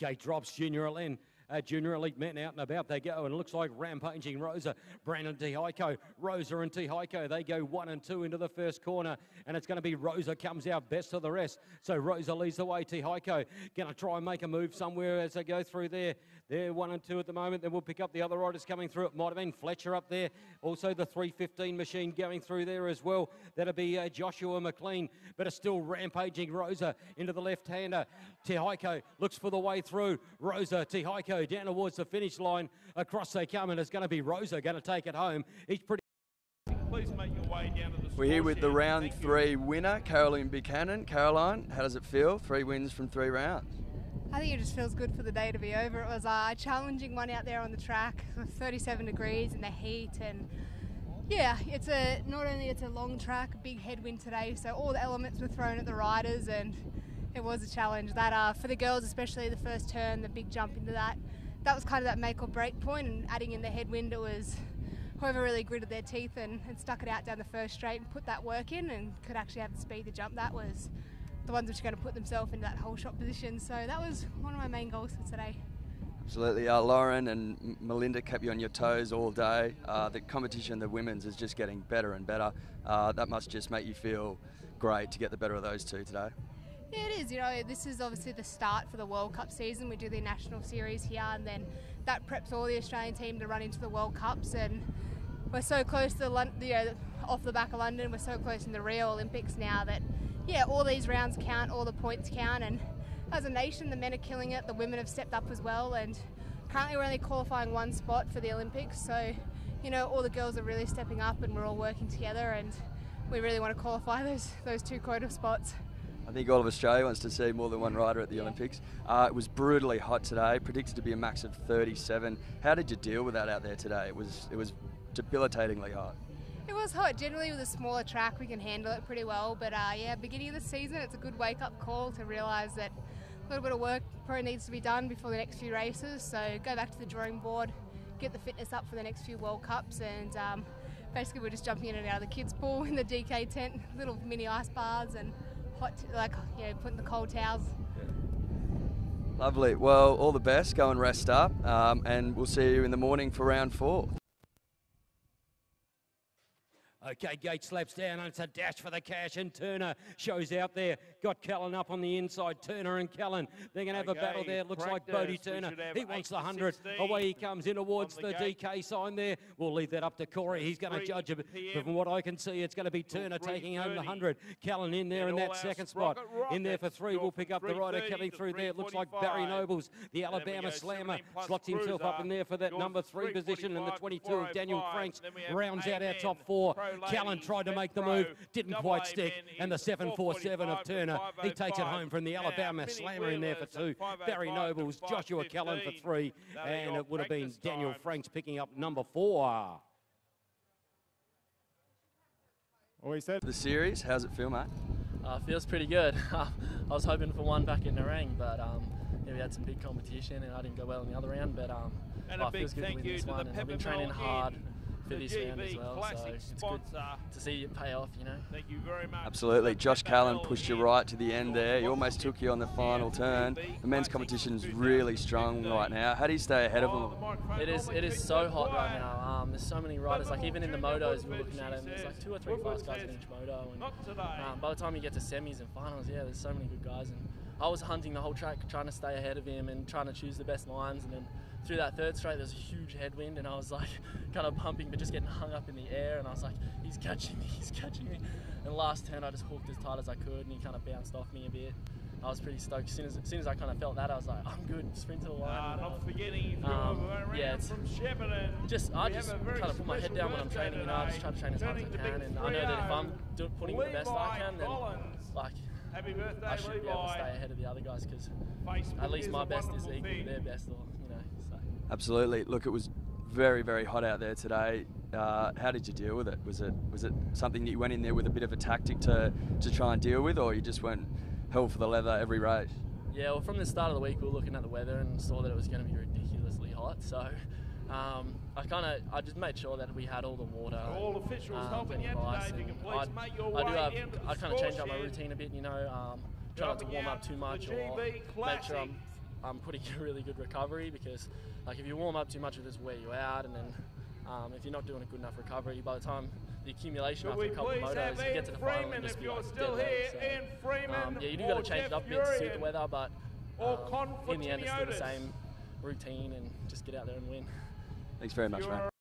Gate drops Junior Elite. Junior Elite men out and about, they go, and it looks like Rampaging Rosa, Brandon Tihaiko, Rosa and Tihaiko, they go 1 and 2 into the first corner, and it's going to be Rosa comes out best of the rest. So Rosa leads the way. Tihaiko going to try and make a move somewhere as they go through there. They're 1 and 2 at the moment. Then we'll pick up the other riders coming through. It might have been Fletcher up there. Also the 315 machine going through there as well. That'll be Joshua McLean, but it's still Rampaging Rosa into the left-hander. Tihaiko looks for the way through. Rosa, Tihaiko down towards the finish line. Across they come, and it's going to be Rosa going to take it home. He's pretty... Please make your way down to the... We're here with the round 3 winner, Caroline Buchanan. Caroline, how does it feel? 3 wins from 3 rounds. I think it just feels good for the day to be over. It was a challenging one out there on the track, 37 degrees in the heat, and yeah, not only it's a long track, a big headwind today, so all the elements were thrown at the riders, and it was a challenge. That for the girls, especially the first turn, the big jump into that was kind of that make or break point, and adding in the headwind, it was whoever really gritted their teeth and stuck it out down the first straight and put that work in and could actually have the speed to jump. That was the ones which are going to put themselves into that whole shot position. So that was one of my main goals for today. Absolutely. Lauren and Melinda kept you on your toes all day. The competition, the women's, is just getting better and better. That must just make you feel great to get the better of those two today. Yeah, it is. You know, this is obviously the start for the World Cup season. We do the national series here, and then that preps all the Australian team to run into the World Cups. And we're so close to off the back of London. We're so close in the Rio Olympics now that, yeah, all these rounds count, all the points count, and as a nation, the men are killing it. The women have stepped up as well, and currently we're only qualifying 1 spot for the Olympics. So, you know, all the girls are really stepping up, and we're all working together, and we really want to qualify those 2 quota spots. I think all of Australia wants to see more than one rider at the Olympics. It was brutally hot today, predicted to be a max of 37. How did you deal with that out there today? It was debilitatingly hot. It was hot. Generally with a smaller track we can handle it pretty well, but yeah, beginning of the season it's a good wake-up call to realise that a little bit of work probably needs to be done before the next few races, so go back to the drawing board, get the fitness up for the next few World Cups, and basically we're just jumping in and out of the kids' pool in the DK tent, little mini ice bars and hot, putting the cold towels. Lovely. Well, all the best. Go and rest up, and we'll see you in the morning for round 4. Okay, Gate slaps down, and it's a dash for the cash, and Turner shows out there. Got Callan up on the inside. Turner and Callan, they're going to have a battle there. It looks like Bodie Turner, he wants the 100. Away he comes in towards the DK sign there. We'll leave that up to Corey. He's going to judge it. But from what I can see, it's going to be Turner taking home the 100. Callan in there in that second spot. In there for 3. We'll pick up the rider coming through there. It looks like Barry Nobles, the Alabama Slammer, slots himself up in there for that number 3 position. And the 22 of Daniel Franks rounds out our top 4. Callan tried to make the move, didn't quite stick, and the 747 of Turner, he takes it home from the Alabama Slammer in there for 2. Barry Nobles, Joshua Callan for 3, and it would have been Daniel Franks picking up number 4. The series, how's it feel, mate? Feels pretty good. I was hoping for one back in the ring, but yeah, we had some big competition and I didn't go well in the other round, but and a big thank you to the I've been training hard for this round as well, so it's good to see it pay off, you know. Thank you very much. Absolutely. Josh Callan pushed you right to the end there. He almost took you on the final turn. The men's competition is really strong right now. How do you stay ahead of them? It is so hot right now. There's so many riders, like even in the motos we're looking at them, there's like 2 or 3 fast guys in each moto, and by the time you get to semis and finals, yeah, there's so many good guys, and I was hunting the whole track trying to stay ahead of him and trying to choose the best lines, and then through that 3rd straight there's a huge headwind and I was like kind of pumping but just getting hung up in the air, and I was like, he's catching me. And last turn I just hooked as tight as I could and he kind of bounced off me a bit. I was pretty stoked. As soon as I kind of felt that, I was like, I'm good, sprint to the line. Not forgetting yeah, from Shepparton. I just kind of put my head down when I'm training, you know, I just try to train as hard as I can, and I know that if I'm putting the best I can, then like I should be able to stay ahead of the other guys, because at least my best is equal to their best, or you know. So. Absolutely. Look, it was very, very hot out there today. How did you deal with it? Was it something that you went in there with a bit of a tactic to try and deal with, or you just went hell for the leather every race? Yeah, well, from the start of the week we were looking at the weather and saw that it was going to be ridiculously hot, so I just made sure that we had all the water, all officials helping you today. If you can please make your way I kind of changed up my routine a bit, you know, try not to warm up too much, or make sure I'm putting in a really good recovery, because like if you warm up too much, it'll just wear you out, and then if you're not doing a good enough recovery, by the time the accumulation after a couple of motos, you get to the final and just be like dead wet. So, yeah, you do got to change it up a bit to suit the weather, but in the end it's still the same routine, and just get out there and win. Thanks very much, mate.